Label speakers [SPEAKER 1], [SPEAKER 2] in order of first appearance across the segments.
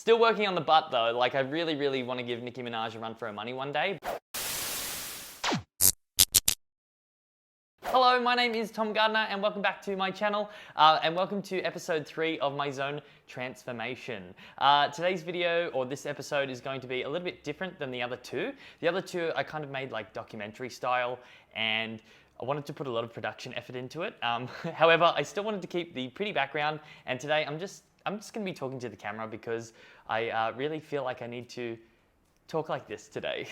[SPEAKER 1] Still working on the butt though. Like I really want to give Nicki Minaj a run for her money one day. Hello, my name is Tom Gardner and welcome back to my channel and welcome to episode 3 of my zone transformation. Today's video, or this episode, is going to be a little bit different than the other two. The other two I kind of made like documentary style and I wanted to put a lot of production effort into it. However, I still wanted to keep the pretty background, and today I'm just going to be talking to the camera because I really feel like I need to talk like this today.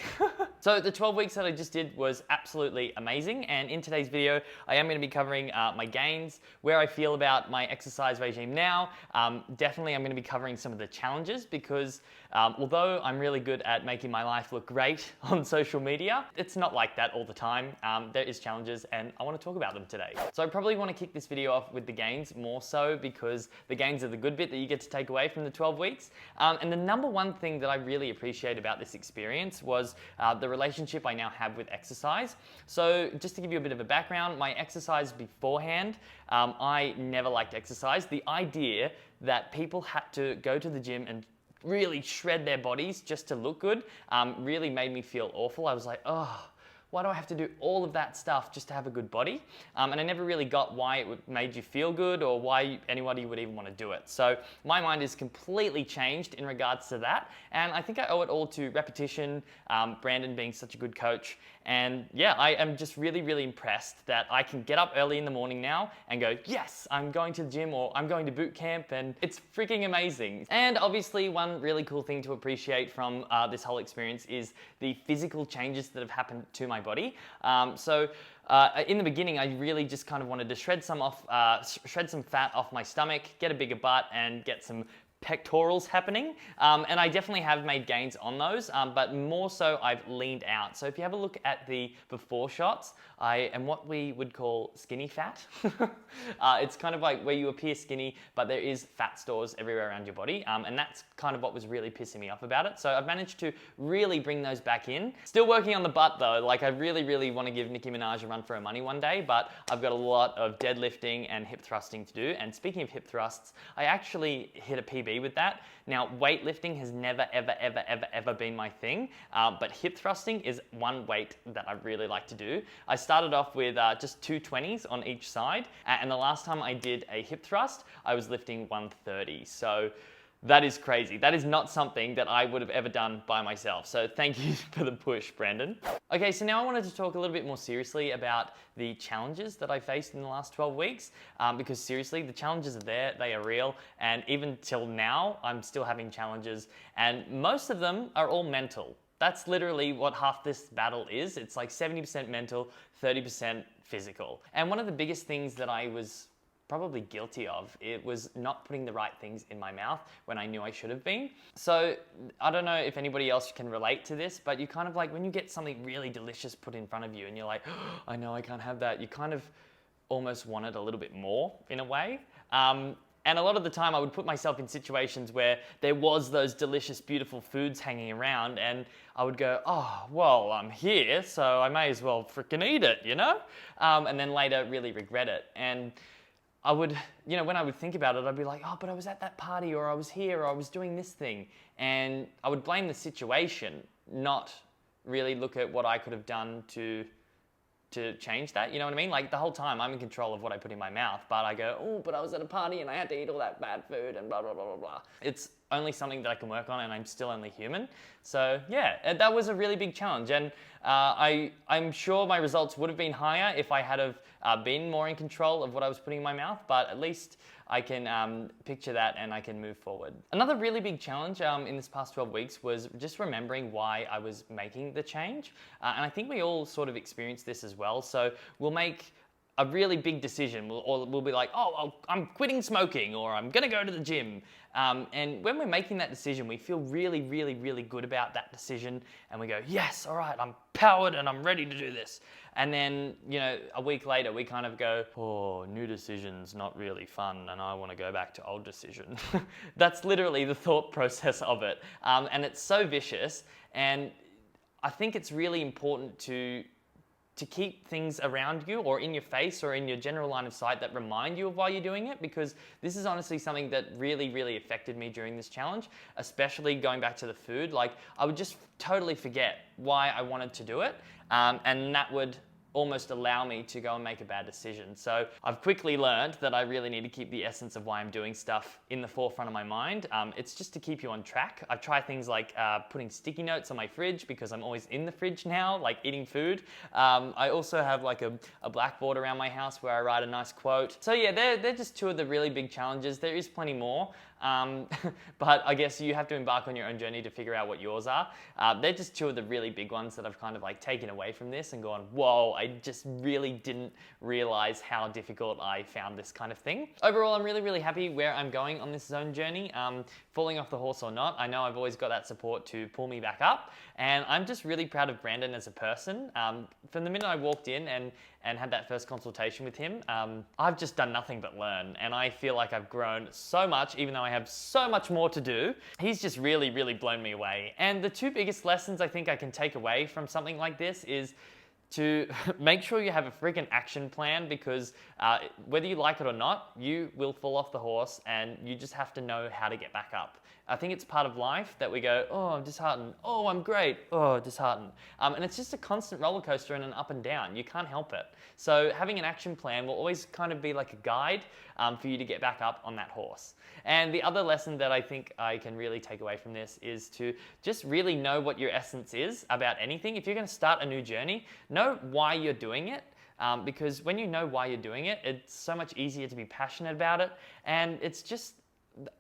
[SPEAKER 1] So the 12 weeks that I just did was absolutely amazing, and in today's video I am going to be covering my gains, where I feel about my exercise regime now. Definitely I'm going to be covering some of the challenges because although I'm really good at making my life look great on social media, it's not like that all the time. There is challenges and I want to talk about them today. So I probably want to kick this video off with the gains more so because the gains are the good bit that you get to take away from the 12 weeks. And the number one thing that I really appreciate about this experience was the relationship I now have with exercise. So just to give you a bit of a background, my exercise beforehand, I never liked exercise. The idea that people had to go to the gym and really shred their bodies just to look good really made me feel awful. I was like, oh, why do I have to do all of that stuff just to have a good body? And I never really got why it made you feel good or why anybody would even want to do it. So my mind is completely changed in regards to that. And I think I owe it all to repetition, Brandon being such a good coach. And yeah, I am just really impressed that I can get up early in the morning now and go, yes, I'm going to the gym or I'm going to boot camp, and it's freaking amazing. And obviously one really cool thing to appreciate from this whole experience is the physical changes that have happened to my body. In the beginning, I really just kind of wanted to shred some fat off my stomach, get a bigger butt, and get some pectorals happening, and I definitely have made gains on those, but more so I've leaned out. So if you have a look at the before shots, I am what we would call skinny fat. It's kind of like where you appear skinny, but there is fat stores everywhere around your body, and that's kind of what was really pissing me off about it. So I've managed to really bring those back in. Still working on the butt though. Like I really want to give Nicki Minaj a run for her money one day, but I've got a lot of deadlifting and hip thrusting to do. And speaking of hip thrusts, I actually hit a PB with that. Now, weightlifting has never ever been my thing, but hip thrusting is one weight that I really like to do. I started off with just 220s on each side, and the last time I did a hip thrust, I was lifting 130. So that is crazy. That is not something that I would have ever done by myself. So thank you for the push, Brandon. Okay, so now I wanted to talk a little bit more seriously about the challenges that I faced in the last 12 weeks, because seriously, the challenges are there, they are real, and even till now, I'm still having challenges, and most of them are all mental. That's literally what half this battle is. It's like 70% mental, 30% physical. And one of the biggest things that I was probably guilty of, it was not putting the right things in my mouth when I knew I should have been. So I don't know if anybody else can relate to this, but you kind of like when you get something really delicious put in front of you and you're like, oh, I know I can't have that, you kind of almost want it a little bit more in a way. And a lot of the time I would put myself in situations where there was those delicious, beautiful foods hanging around and I would go, oh, well, I'm here, so I may as well freaking eat it, you know? And then later really regret it. And I would, you know, when I would think about it, I'd be like, oh, but I was at that party, or I was here, or I was doing this thing. And I would blame the situation, not really look at what I could have done to change that, you know what I mean? Like the whole time I'm in control of what I put in my mouth, but I go, oh, but I was at a party and I had to eat all that bad food and blah, blah, blah, blah, blah. It's only something that I can work on and I'm still only human. So yeah, that was a really big challenge. And I'm sure my results would have been higher if I had have been more in control of what I was putting in my mouth, but at least I can picture that and I can move forward. Another really big challenge in this past 12 weeks was just remembering why I was making the change. And I think we all sort of experienced this as well. So we'll make a really big decision, or we'll be like, oh, I'm quitting smoking, or I'm gonna go to the gym. And when we're making that decision, we feel really good about that decision, and we go, yes, all right, I'm powered and I'm ready to do this. And then, you know, a week later, we kind of go, oh, new decision's not really fun, and I want to go back to old decision. That's literally the thought process of it, and it's so vicious. And I think it's really important to to keep things around you or in your face or in your general line of sight that remind you of why you're doing it, because this is honestly something that really, really affected me during this challenge, especially going back to the food. Like, I would just totally forget why I wanted to do it, and that would almost allow me to go and make a bad decision. So I've quickly learned that I really need to keep the essence of why I'm doing stuff in the forefront of my mind. It's just to keep you on track. I try things like putting sticky notes on my fridge, because I'm always in the fridge now, like eating food. I also have like a blackboard around my house where I write a nice quote. So yeah, they're just two of the really big challenges. There is plenty more. But I guess you have to embark on your own journey to figure out what yours are. They're just two of the really big ones that I've kind of like taken away from this and gone, whoa, I just really didn't realize how difficult I found this kind of thing. Overall, I'm really, really happy where I'm going on this zone journey. Falling off the horse or not, I know I've always got that support to pull me back up. And I'm just really proud of Brandon as a person. From the minute I walked in and had that first consultation with him, I've just done nothing but learn. And I feel like I've grown so much, even though I have so much more to do. He's just really, really blown me away. And the two biggest lessons I think I can take away from something like this is to make sure you have a freaking action plan, because whether you like it or not, you will fall off the horse and you just have to know how to get back up. I think it's part of life that we go, oh, I'm disheartened. Oh, I'm great. Oh, disheartened. And it's just a constant roller coaster and an up and down. You can't help it. So having an action plan will always kind of be like a guide for you to get back up on that horse. And the other lesson that I think I can really take away from this is to just really know what your essence is about anything. If you're going to start a new journey, know why you're doing it. Because when you know why you're doing it, it's so much easier to be passionate about it. And it's just,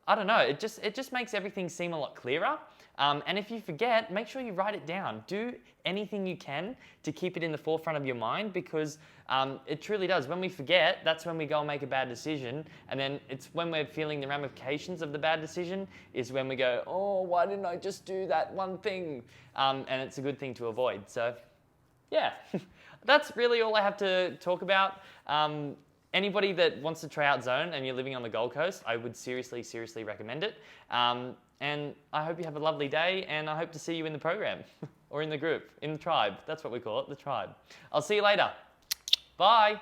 [SPEAKER 1] I don't know, it just makes everything seem a lot clearer. And if you forget, make sure you write it down. Do anything you can to keep it in the forefront of your mind, because it truly does. When we forget, that's when we go and make a bad decision. And then it's when we're feeling the ramifications of the bad decision is when we go, oh, why didn't I just do that one thing? And it's a good thing to avoid. So yeah, that's really all I have to talk about. Anybody that wants to try out Zone and you're living on the Gold Coast, I would seriously, seriously recommend it. And I hope you have a lovely day, and I hope to see you in the program or in the group, in the tribe. That's what we call it, the tribe. I'll see you later. Bye.